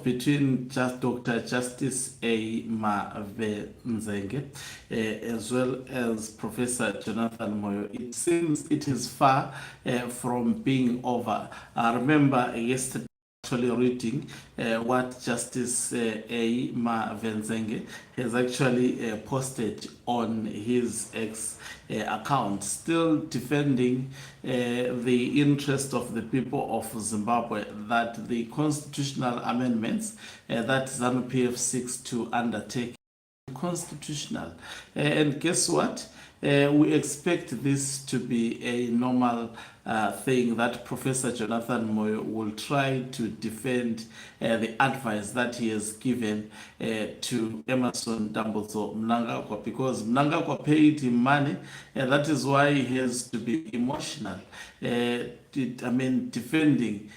between just Dr. Justice A. Mavedzenge as well as Professor Jonathan Moyo, it seems it is far from being over. I remember yesterday actually reading what Justice A. Mavedzenge has actually posted on his ex account, still defending the interest of the people of Zimbabwe, that the constitutional amendments that ZANU-PF seeks to undertake constitutional. And guess what? We expect this to be a normal thing that Professor Jonathan Moyo will try to defend the advice that he has given to Emerson Dambudzo Mnangagwa, because Mnangagwa paid him money, and that is why he has to be emotional. Defending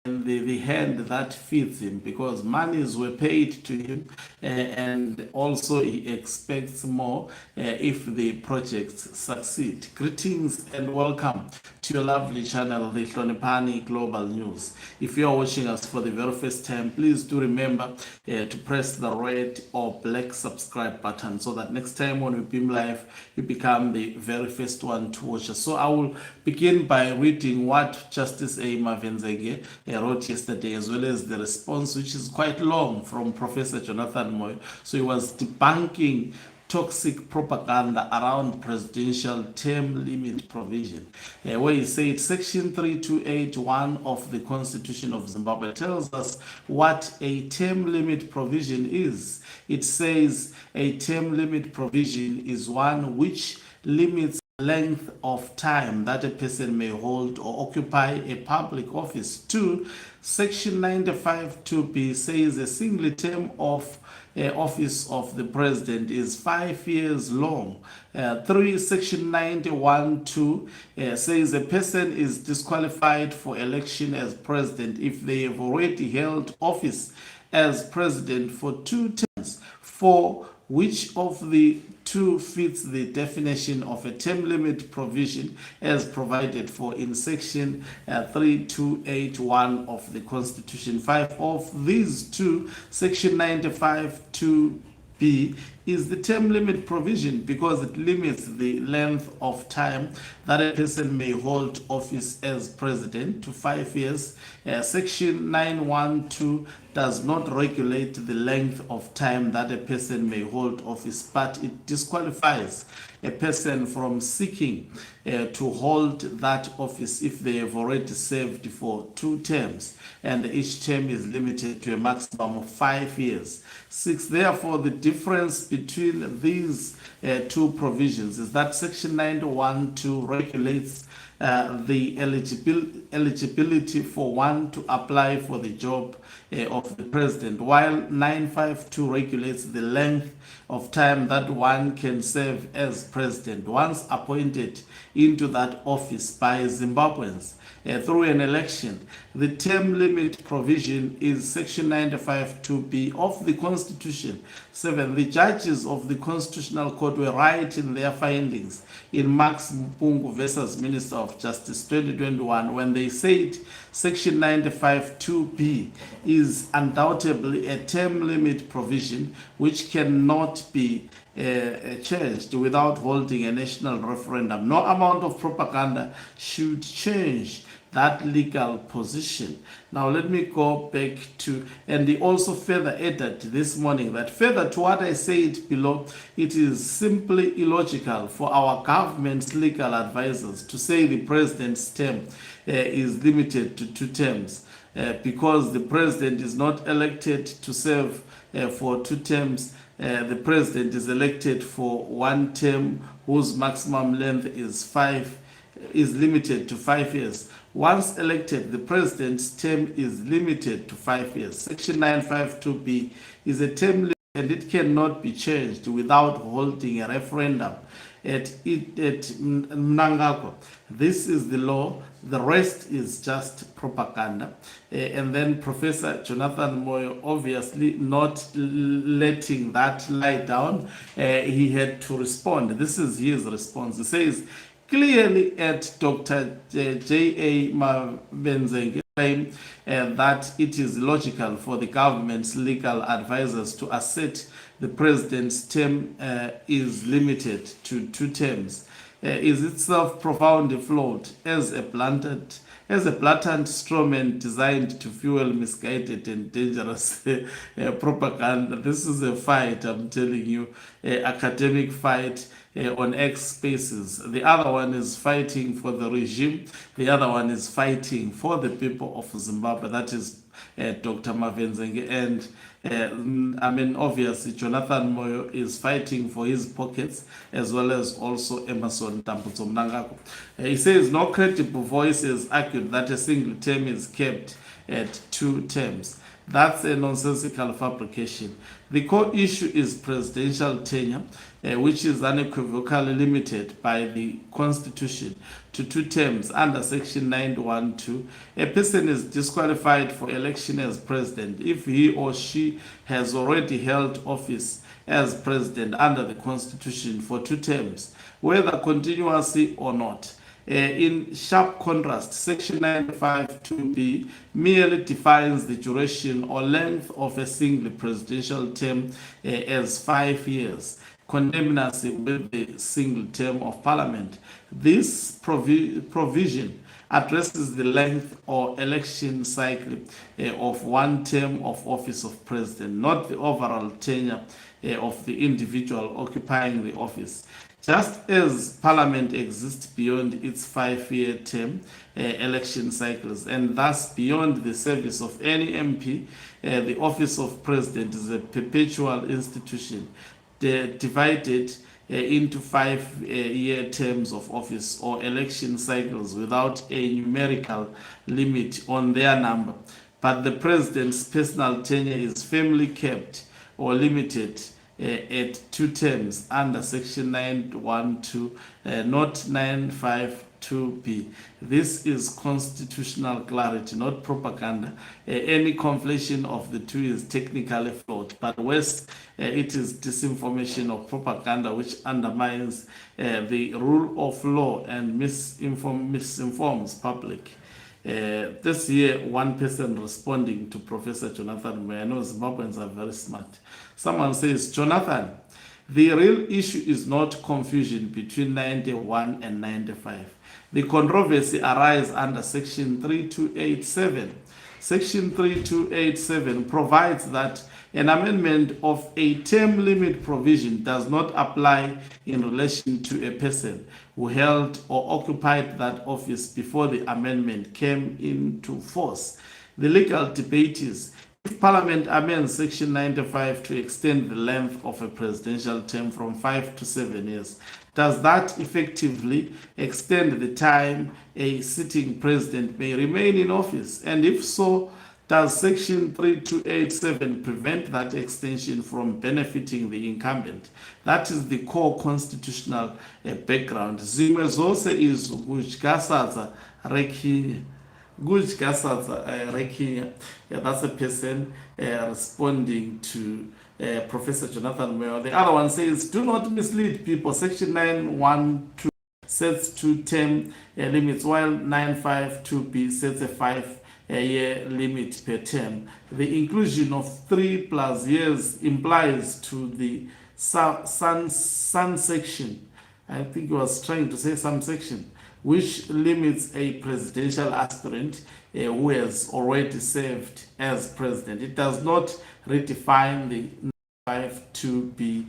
the hand that feeds him, because monies were paid to him, and also he expects more if the projects succeed. Greetings and welcome to your lovely channel, the Hlonipani Global News. If you are watching us for the very first time, please do remember to press the red or black subscribe button, so that next time when we beam live, you become the very first one to watch us. So I will begin by reading what Justice A. Mavedzenge wrote yesterday, as well as the response, which is quite long, from Professor Jonathan Moyo. So he was debunking toxic propaganda around presidential term limit provision, where he said Section 3281 of the Constitution of Zimbabwe tells us what a term limit provision is. It says a term limit provision is one which limits length of time that a person may hold or occupy a public office. 2. Section 95(2)(b) says a single term of office of the president is 5 years long. 3. Section 91(2) says a person is disqualified for election as president if they have already held office as president for 2 terms. 4. Which of the 2 fits the definition of a term limit provision as provided for in Section 3281 of the Constitution? 5. Of these 2, Section 95(2)(b) is the term limit provision, because it limits the length of time that a person may hold office as president to 5 years. Section 912 does not regulate the length of time that a person may hold office, but it disqualifies a person from seeking to hold that office if they have already served for 2 terms, and each term is limited to a maximum of 5 years. 6. Therefore, the difference between these 2 provisions is that Section 912 regulates the eligibility for one to apply for the job of the president, while 952 regulates the length of time that one can serve as president once appointed into that office by Zimbabweans through an election. The term limit provision is Section 95(2)(b) of the Constitution. 7. The judges of the Constitutional Court were right in their findings in Max Mpungu versus Minister of Justice 2021 when they said Section 95(2)(b) is undoubtedly a term limit provision which cannot be changed without holding a national referendum. No amount of propaganda should change that legal position. Now let me go back to, and he also further added this morning that further to what I said below, it is simply illogical for our government's legal advisors to say the president's term is limited to 2 terms, because the president is not elected to serve for 2 terms. The president is elected for 1 term whose maximum length is limited to 5 years. Once elected, the president's term is limited to 5 years. Section 952(b) is a term limit, and it cannot be changed without holding a referendum at Mnangagwa. This is the law. The rest is just propaganda. And then Professor Jonathan Moyo, obviously not letting that lie down, he had to respond. This is his response. He says, clearly at Dr. J.A. Mavedzenge, claim that it is logical for the government's legal advisors to assert the president's term is limited to 2 terms is itself profoundly flawed as a blatant strawman designed to fuel misguided and dangerous propaganda. This is a fight, I'm telling you, academic fight on X spaces. The other one is fighting for the regime. The other one is fighting for the people of Zimbabwe. That is Dr. Mavedzenge. And obviously, Jonathan Moyo is fighting for his pockets, as well as also Emerson Tambutso Mnangagwa. He says no credible voices argued that a single term is kept at 2 terms. That's a nonsensical fabrication. The core issue is presidential tenure, which is unequivocally limited by the Constitution to 2 terms under Section 912. A person is disqualified for election as president if he or she has already held office as president under the Constitution for 2 terms, whether continuously or not. In sharp contrast, Section 952B merely defines the duration or length of a single presidential term as 5 years, contemporaneously with the single term of parliament. This provision addresses the length or election cycle of 1 term of office of president, not the overall tenure of the individual occupying the office. Just as Parliament exists beyond its 5-year term election cycles and thus beyond the service of any MP, the office of President is a perpetual institution divided into 5-year terms of office or election cycles without a numerical limit on their number. But the President's personal tenure is firmly kept or limited at 2 terms under Section 912, not 952B. This is constitutional clarity, not propaganda. Any conflation of the two is technically flawed, but worse, it is disinformation or propaganda which undermines the rule of law and misinforms public. This year, one person responding to Professor Jonathan Moyo, I know Zimbabweans are very smart. Someone says, Jonathan, the real issue is not confusion between 91 and 95. The controversy arises under Section 3287. Section 3287 provides that an amendment of a term limit provision does not apply in relation to a person who held or occupied that office before the amendment came into force. The legal debate is, if Parliament amends Section 95 to extend the length of a presidential term from 5 to 7 years, does that effectively extend the time a sitting president may remain in office? And if so, does Section 3287 prevent that extension from benefiting the incumbent? That is the core constitutional background. Zimwe zose is Gujgasadza Rekinya. That's a person responding to Professor Jonathan Moyo. The other one says, do not mislead people. Section 912 sets 2 term limits, while 952B sets a 5-year limit per term. The inclusion of 3+ years implies to the sun section, I think he was trying to say some section, which limits a presidential aspirant who has already served as president. It does not redefine the 952B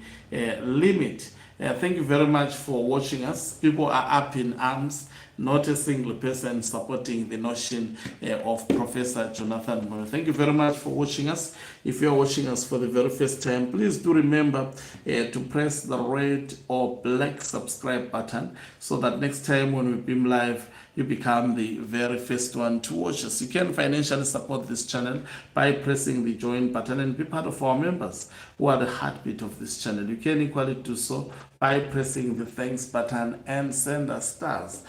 limit. Thank you very much for watching us. People are up in arms. Not a single person supporting the notion of Professor Jonathan Moyo. Thank you very much for watching us. If you're watching us for the very first time, please do remember to press the red or black subscribe button so that next time when we beam live, you become the very first one to watch us. You can financially support this channel by pressing the join button and be part of our members who are the heartbeat of this channel. You can equally do so by pressing the thanks button and send us stars.